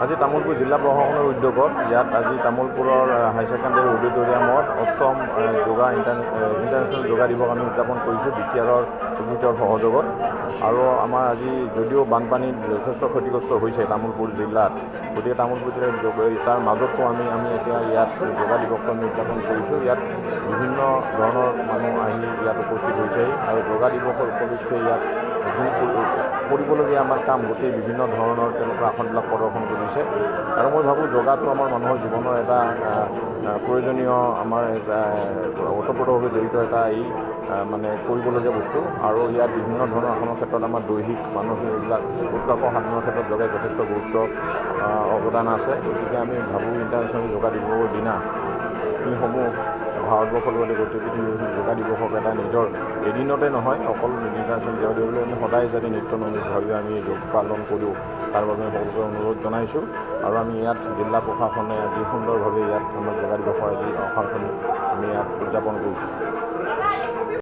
আজি তামোলপুৰ জিলা প্ৰশাসনৰ উদ্যোগত ইয়াত আজি তামোলপুৰৰ হাই ছেকেণ্ডেৰী অডিটৰিয়ামত ৮ম যোগা ইণ্টাৰনেশ্যনেল যোগা দিৱস আমি উদযাপন কৰিছোঁ বিটিআৰৰ ইউনিটৰ সহযোগত। আৰু আমাৰ আজি যদিও বানপানীত যথেষ্ট ক্ষতিগ্ৰস্ত হৈছে তামোলপুৰ জিলাত, গতিকে তামোলপুৰ জিলাৰ তাৰ মাজতো আমি এতিয়া ইয়াত যোগা দিৱসটো আমি উদযাপন কৰিছোঁ। ইয়াত বিভিন্ন ধৰণৰ মানুহ আহি ইয়াত উপস্থিত হৈছেহি আৰু যোগা দিৱসৰ উপলক্ষে ইয়াত কৰিবলগীয়া আমাৰ কাম গোটেই বিভিন্ন ধৰণৰ তেওঁলোকৰ আসনবিলাক প্ৰদৰ্শন কৰিছে। আৰু মই ভাবোঁ যোগাটো আমাৰ মানুহৰ জীৱনৰ এটা প্ৰয়োজনীয় আমাৰ ওতঃপ্ৰোতভাৱে জড়িত এটা মানে কৰিবলগীয়া বস্তু। আৰু ইয়াত বিভিন্ন ধৰণৰ আসনৰ ক্ষেত্ৰত আমাৰ দৈহিক মানসিক এইবিলাক উৎকৰ্ষ সাধনৰ ক্ষেত্ৰত যোগাই যথেষ্ট গুৰুত্ব অৱদান আছে। গতিকে আমি ভাবোঁ ইণ্টাৰনেশ্যনেল যোগা দিৱসৰ দিনা এইসমূহ ভাৰতবৰ্ষৰ লগতে গোটেই পৃথিৱীৰ যোগা দিৱসক এটা নিজৰ এদিনতে নহয়, অকল ইণ্টাৰনেশ্যনেল যোগা দিৱসলৈ আমি সদায় যাতে নিত্যনৈমিতভাৱে আমি যোগ পালন কৰোঁ তাৰ বাবে সকলোকে অনুৰোধ জনাইছোঁ। আৰু আমি ইয়াত জিলা প্ৰশাসনে আজি সুন্দৰভাৱে ইয়াত আমাৰ যোগা দিৱসৰ আজি অৱসৰখিনি আমি ইয়াত উদযাপন কৰিছোঁ।